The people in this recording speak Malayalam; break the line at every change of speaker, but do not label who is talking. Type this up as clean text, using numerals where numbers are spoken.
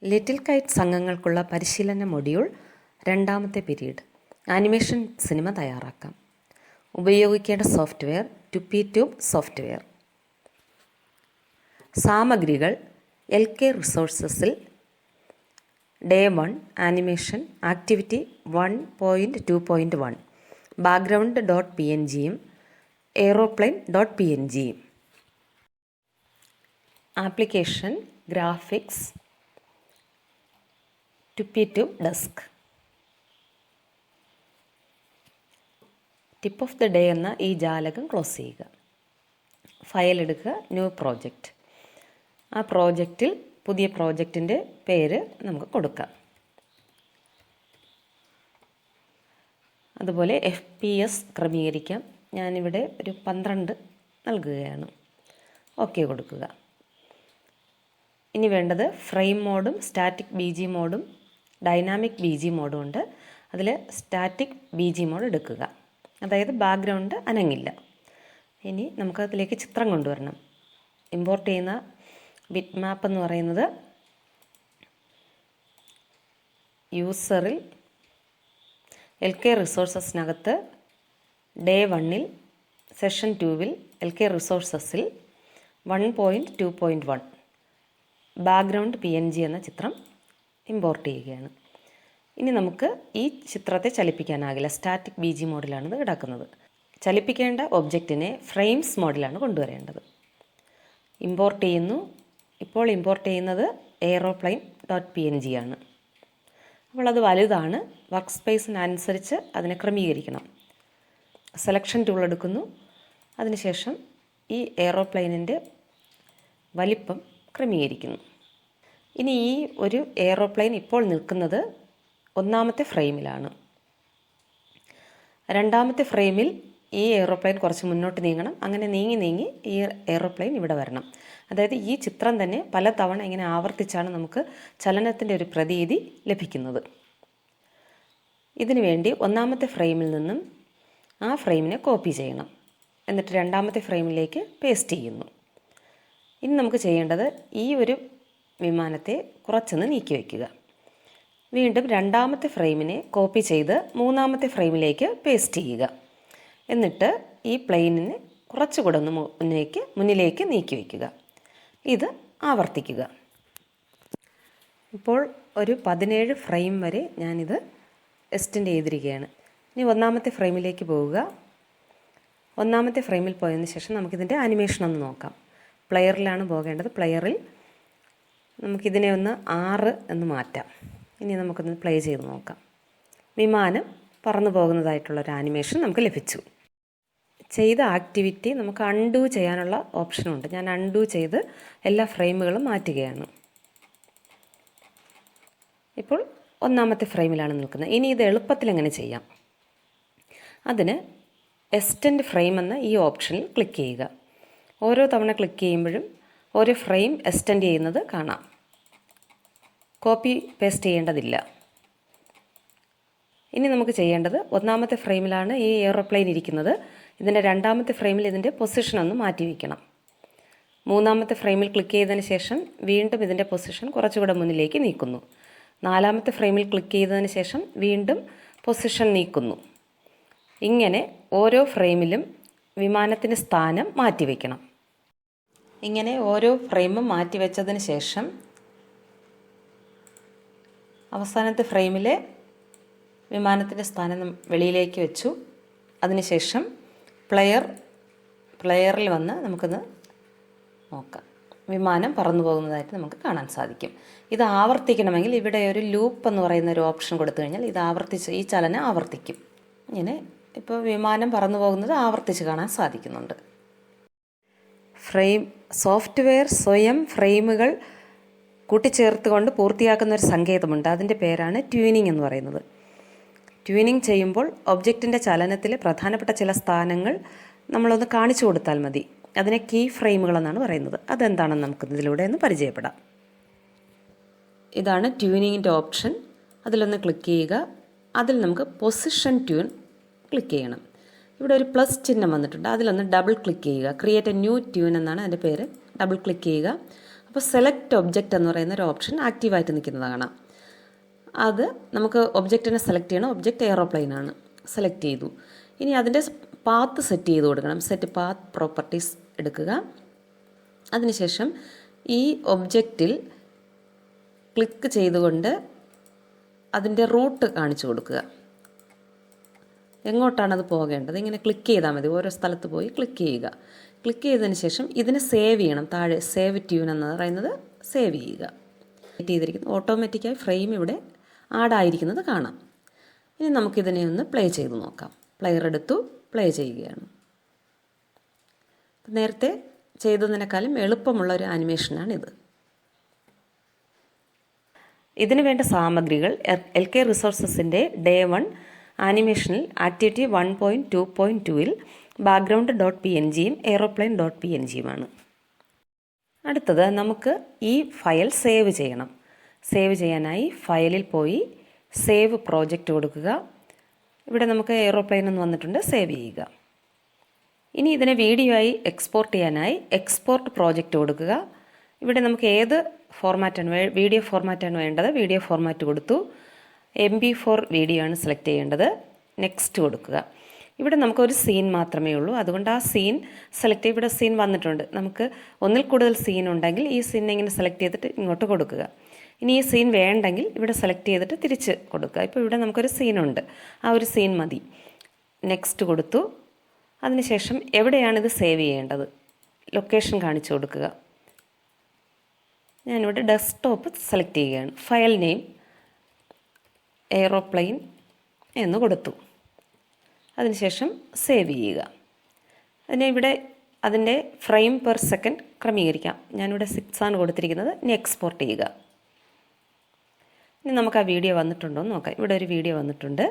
ലിറ്റിൽ കൈറ്റ്സ് അംഗങ്ങൾക്കുള്ള പരിശീലന മൊഡ്യൂൾ രണ്ടാമത്തെ പീരീഡ്. ആനിമേഷൻ സിനിമ തയ്യാറാക്കാം. ഉപയോഗിക്കേണ്ട സോഫ്റ്റ്വെയർ TupiTube സോഫ്റ്റ്വെയർ. സാമഗ്രികൾ LK റിസോഴ്സസിൽ Day 1 animation activity 1.2.1 background.png aeroplane.png. Application-Graphics-TUPI desk. Tip of the day എന്ന ഈ ജാലകം ക്ലോസ് ചെയ്യുക. ഫയൽ എടുക്കുക, ന്യൂ പ്രോജക്റ്റ്. ആ പ്രോജക്റ്റിൽ പുതിയ പ്രോജക്റ്റിൻ്റെ പേര് നമുക്ക് കൊടുക്കാം. അതുപോലെ FPS ക്രമീകരിക്കാം. ഞാനിവിടെ ഒരു 12 നൽകുകയാണ്. ഓക്കെ കൊടുക്കുക. ഇനി വേണ്ടത് ഫ്രെയിം മോഡും സ്റ്റാറ്റിക് BG മോഡും ഡൈനാമിക് BG മോഡും ഉണ്ട്. അതിൽ സ്റ്റാറ്റിക് BG മോഡ് എടുക്കുക, അതായത് ബാക്ക്ഗ്രൗണ്ട് അനങ്ങില്ല. ഇനി നമുക്കതിലേക്ക് ചിത്രം കൊണ്ടുവരണം. ഇമ്പോർട്ട് ചെയ്യുന്ന ബിറ്റ് മാപ്പ് എന്ന് പറയുന്നത് യൂസറിൽ LK റിസോഴ്സസിനകത്ത് Day 1 session 2 LK റിസോഴ്സസിൽ 1.2.1 background.png എന്ന ചിത്രം ഇമ്പോർട്ട് ചെയ്യുകയാണ്. ഇനി നമുക്ക് ഈ ചിത്രത്തെ ചലിപ്പിക്കാനാകില്ല. സ്റ്റാറ്റിക് BG മോഡിലാണ് ഇത് കിടക്കുന്നത്. ചലിപ്പിക്കേണ്ട ഒബ്ജക്റ്റിനെ ഫ്രെയിംസ് മോഡിലാണ് കൊണ്ടുവരേണ്ടത്. ഇമ്പോർട്ട് ചെയ്യുന്നു. ഇപ്പോൾ ഇമ്പോർട്ട് ചെയ്യുന്നത് aeroplane.png ആണ്. അപ്പോൾ അത് വലുതാണ്. വർക്ക് സ്പേസിനനുസരിച്ച് അതിനെ ക്രമീകരിക്കണം. സെലക്ഷൻ ടൂൾ എടുക്കുന്നു. അതിനുശേഷം ഈ എയ്റോപ്ലെയിനിൻ്റെ വലിപ്പം ക്രമീകരിക്കുന്നു. ഇനി ഈ ഒരു എയ്റോപ്ലെയിൻ ഇപ്പോൾ നിൽക്കുന്നത് ഒന്നാമത്തെ ഫ്രെയിമിലാണ്. രണ്ടാമത്തെ ഫ്രെയിമിൽ ഈ എയ്റോപ്ലെയിൻ കുറച്ച് മുന്നോട്ട് നീങ്ങണം. അങ്ങനെ നീങ്ങി ഈ എയ്റോപ്ലെയിൻ ഇവിടെ വരണം. അതായത് ഈ ചിത്രം തന്നെ പലതവണ ഇങ്ങനെ ആവർത്തിച്ചാണ് നമുക്ക് ചലനത്തിൻ്റെ ഒരു പ്രതീതി ലഭിക്കുന്നത്. ഇതിനു വേണ്ടി ഒന്നാമത്തെ ഫ്രെയിമിൽ നിന്നും ആ ഫ്രെയിമിനെ കോപ്പി ചെയ്യണം. എന്നിട്ട് രണ്ടാമത്തെ ഫ്രെയിമിലേക്ക് പേസ്റ്റ് ചെയ്യുന്നു. ഇനി നമുക്ക് ചെയ്യേണ്ടത് ഈ ഒരു വിമാനത്തെ കുറച്ചൊന്ന് നീക്കി വയ്ക്കുക. വീണ്ടും രണ്ടാമത്തെ ഫ്രെയിമിനെ കോപ്പി ചെയ്ത് മൂന്നാമത്തെ ഫ്രെയിമിലേക്ക് പേസ്റ്റ് ചെയ്യുക. എന്നിട്ട് ഈ പ്ലെയിനിനെ കുറച്ചുകൂടെ ഒന്ന് മുന്നിലേക്ക് നീക്കി വയ്ക്കുക. ഇത് ആവർത്തിക്കുക. ഇപ്പോൾ ഒരു 17 ഫ്രെയിം വരെ ഞാനിത് എക്സ്റ്റെൻഡ് ചെയ്തിരിക്കുകയാണ്. ഇനി ഒന്നാമത്തെ ഫ്രെയിമിലേക്ക് പോവുക. ഒന്നാമത്തെ ഫ്രെയിമിൽ പോയതിന് ശേഷം നമുക്കിതിൻ്റെ ആനിമേഷൻ ഒന്ന് നോക്കാം. പ്ലെയറിലാണ് പോകേണ്ടത്. പ്ലെയറിൽ നമുക്കിതിനെ ഒന്ന് 6 എന്ന് മാറ്റാം. ഇനി നമുക്കൊന്ന് പ്ലേ ചെയ്ത് നോക്കാം. വിമാനം പറന്നു പോകുന്നതായിട്ടുള്ളൊരു ആനിമേഷൻ നമുക്ക് ലഭിച്ചു. ചെയ്ത ആക്ടിവിറ്റി നമുക്ക് അൺഡു ചെയ്യാനുള്ള ഓപ്ഷനുണ്ട്. ഞാൻ അൺഡു ചെയ്ത് എല്ലാ ഫ്രെയിമുകളും മാറ്റുകയാണ്. ഇപ്പോൾ ഒന്നാമത്തെ ഫ്രെയിമിലാണ് നിൽക്കുന്നത്. ഇനി ഇത് എളുപ്പത്തിൽ എങ്ങനെ ചെയ്യാം? അതിന് എക്സ്റ്റെൻഡ് ഫ്രെയിം എന്ന ഈ ഓപ്ഷനിൽ ക്ലിക്ക് ചെയ്യുക. ഓരോ തവണ ക്ലിക്ക് ചെയ്യുമ്പോഴും ഓരോ ഫ്രെയിം എക്സ്റ്റെൻഡ് ചെയ്യുന്നത് കാണാം. കോപ്പി പേസ്റ്റ് ചെയ്യേണ്ടതില്ല. ഇനി നമുക്ക് ചെയ്യേണ്ടത് ഒന്നാമത്തെ ഫ്രെയിമിലാണ് ഈ എയ്റോപ്ലെയിൻ ഇരിക്കുന്നത്. ഇതിൻ്റെ രണ്ടാമത്തെ ഫ്രെയിമിൽ ഇതിൻ്റെ പൊസിഷൻ ഒന്ന് മാറ്റി വയ്ക്കണം. മൂന്നാമത്തെ ഫ്രെയിമിൽ ക്ലിക്ക് ചെയ്തതിന് ശേഷം വീണ്ടും ഇതിൻ്റെ പൊസിഷൻ കുറച്ചുകൂടെ മുന്നിലേക്ക് നീക്കുന്നു. നാലാമത്തെ ഫ്രെയിമിൽ ക്ലിക്ക് ചെയ്തതിന് ശേഷം വീണ്ടും പൊസിഷൻ നീക്കുന്നു. ഇങ്ങനെ ഓരോ ഫ്രെയിമിലും വിമാനത്തിൻ്റെ സ്ഥാനം മാറ്റി വയ്ക്കണം. ഇങ്ങനെ ഓരോ ഫ്രെയിമും മാറ്റി വെച്ചതിന് ശേഷം അവസാനത്തെ ഫ്രെയിമിലെ വിമാനത്തിൻ്റെ സ്ഥാനം വെളിയിലേക്ക് വെച്ചു. അതിനുശേഷം പ്ലെയറിൽ വന്ന് നമുക്കിത് നോക്കാം. വിമാനം പറന്നു പോകുന്നതായിട്ട് നമുക്ക് കാണാൻ സാധിക്കും. ഇത് ആവർത്തിക്കണമെങ്കിൽ ഇവിടെ ഒരു ലൂപ്പ് എന്ന് പറയുന്ന ഒരു ഓപ്ഷൻ കൊടുത്തു കഴിഞ്ഞാൽ ഇത് ഈ ചലനം ആവർത്തിക്കും. ഇങ്ങനെ ഇപ്പോൾ വിമാനം പറന്നു പോകുന്നത് ആവർത്തിച്ച് കാണാൻ സാധിക്കുന്നുണ്ട്. സോഫ്റ്റ്വെയർ സ്വയം ഫ്രെയിമുകൾ കൂട്ടിച്ചേർത്തുകൊണ്ട് പൂർത്തിയാക്കുന്ന ഒരു സങ്കേതമുണ്ട്. അതിൻ്റെ പേരാണ് ട്യൂനിങ് എന്ന് പറയുന്നത്. ട്യൂനിങ് ചെയ്യുമ്പോൾ ഒബ്ജക്റ്റിൻ്റെ ചലനത്തിലെ പ്രധാനപ്പെട്ട ചില സ്ഥാനങ്ങൾ നമ്മളൊന്ന് കാണിച്ചു കൊടുത്താൽ മതി. അതിനെ കീ ഫ്രെയിമുകളെന്നാണ് പറയുന്നത്. അതെന്താണെന്ന് നമുക്ക് ഇതിലൂടെ ഒന്ന് പരിചയപ്പെടാം. ഇതാണ് ട്യൂനിങ്ങിൻ്റെ ഓപ്ഷൻ. അതിലൊന്ന് ക്ലിക്ക് ചെയ്യുക. അതിൽ നമുക്ക് പൊസിഷൻ ട്യൂൺ ക്ലിക്ക് ചെയ്യണം. ഇവിടെ ഒരു പ്ലസ് ചിഹ്നം വന്നിട്ടുണ്ട്. അതിലൊന്ന് ഡബിൾ ക്ലിക്ക് ചെയ്യുക. ക്രിയേറ്റ് എ ന്യൂ ട്യൂൺ എന്നാണ് അതിൻ്റെ പേര്. ഡബിൾ ക്ലിക്ക് ചെയ്യുക. അപ്പോൾ സെലക്ട് ഒബ്ജക്റ്റ് എന്ന് പറയുന്ന ഒരു ഓപ്ഷൻ ആക്റ്റീവായിട്ട് നിൽക്കുന്നത് കാണാം. അത് നമുക്ക് ഒബ്ജക്റ്റിനെ സെലക്ട് ചെയ്യണം. ഒബ്ജക്റ്റ് എയറോപ്ലെയിൻ ആണ്. സെലക്ട് ചെയ്തു. ഇനി അതിൻ്റെ പാത്ത് സെറ്റ് ചെയ്ത് കൊടുക്കണം. സെറ്റ് പാത്ത് പ്രോപ്പർട്ടീസ് എടുക്കുക. അതിനുശേഷം ഈ ഒബ്ജക്റ്റിൽ ക്ലിക്ക് ചെയ്തുകൊണ്ട് അതിൻ്റെ റൂട്ട് കാണിച്ചു കൊടുക്കുക. എങ്ങോട്ടാണ് അത് പോകേണ്ടത് ഇങ്ങനെ ക്ലിക്ക് ചെയ്താൽ മതി. ഓരോ സ്ഥലത്ത് പോയി ക്ലിക്ക് ചെയ്യുക. ക്ലിക്ക് ചെയ്തതിന് ശേഷം ഇതിനെ സേവ് ചെയ്യണം. താഴെ സേവ് ട്യൂൺ എന്ന് പറയുന്നത് സേവ് ചെയ്യുക. സെറ്റ് ചെയ്തിരിക്കുന്നു. ഓട്ടോമാറ്റിക്കായി ഫ്രെയിം ഇവിടെ ആഡായിരിക്കുന്നത് കാണാം. ഇനി നമുക്കിതിനെ ഒന്ന് പ്ലേ ചെയ്ത് നോക്കാം. പ്ലെയർ എടുത്തു പ്ലേ ചെയ്യുകയാണ്. നേരത്തെ ചെയ്തതിനേക്കാളും എളുപ്പമുള്ള ഒരു ആനിമേഷനാണിത്. ഇതിനു വേണ്ട സാമഗ്രികൾ LK റിസോഴ്സസിൻ്റെ ഡേ 1 ആനിമേഷനിൽ ആക്ടിവിറ്റി 1.2.2ൽ background.pngയും aeroplane.pngയുമാണ്. അടുത്തത് നമുക്ക് ഈ ഫയൽ സേവ് ചെയ്യണം. സേവ് ചെയ്യാനായി ഫയലിൽ പോയി സേവ് പ്രോജക്റ്റ് കൊടുക്കുക. ഇവിടെ നമുക്ക് എയ്റോപ്ലെയിൻ എന്ന് വന്നിട്ടുണ്ട്. സേവ് ചെയ്യുക. ഇനി ഇതിനെ വീഡിയോ ആയി എക്സ്പോർട്ട് ചെയ്യാനായി എക്സ്പോർട്ട് പ്രോജക്റ്റ് കൊടുക്കുക. ഇവിടെ നമുക്ക് ഏത് ഫോർമാറ്റാണ് വീഡിയോ ഫോർമാറ്റാണ് വേണ്ടത്. വീഡിയോ ഫോർമാറ്റ് കൊടുത്തു. MP4 വീഡിയോ ആണ് സെലക്ട് ചെയ്യേണ്ടത്. നെക്സ്റ്റ് കൊടുക്കുക. ഇവിടെ നമുക്കൊരു സീൻ മാത്രമേ ഉള്ളൂ. അതുകൊണ്ട് ആ സീൻ സെലക്ട് ചെയ്ത് ഇവിടെ സീൻ വന്നിട്ടുണ്ട്. നമുക്ക് ഒന്നിൽ കൂടുതൽ സീൻ ഉണ്ടെങ്കിൽ ഈ സീനിനെ ഇങ്ങനെ സെലക്ട് ചെയ്തിട്ട് ഇങ്ങോട്ട് കൊടുക്കുക. ഇനി ഈ സീൻ വേണ്ടെങ്കിൽ ഇവിടെ സെലക്ട് ചെയ്തിട്ട് തിരിച്ച് കൊടുക്കുക. ഇപ്പോൾ ഇവിടെ നമുക്കൊരു സീനുണ്ട്. ആ ഒരു സീൻ മതി. നെക്സ്റ്റ് കൊടുത്തു. അതിനുശേഷം എവിടെയാണിത് സേവ് ചെയ്യേണ്ടത് ലൊക്കേഷൻ കാണിച്ചു കൊടുക്കുക. ഞാനിവിടെ ഡെസ്ക്ടോപ്പ് സെലക്ട് ചെയ്യുകയാണ്. ഫയൽ നെയിം എയ്റോപ്ലെയിൻ എന്ന് കൊടുത്തു. അതിനുശേഷം സേവ് ചെയ്യുക. അതിനെ ഇവിടെ അതിൻ്റെ ഫ്രെയിം പെർ സെക്കൻഡ് ക്രമീകരിക്കാം. ഞാനിവിടെ 6 ആണ് കൊടുത്തിരിക്കുന്നത്. ഇനി എക്സ്പോർട്ട് ചെയ്യുക. ഇനി നമുക്ക് ആ വീഡിയോ വന്നിട്ടുണ്ടോ എന്ന് നോക്കാം. ഇവിടെ ഒരു വീഡിയോ വന്നിട്ടുണ്ട്.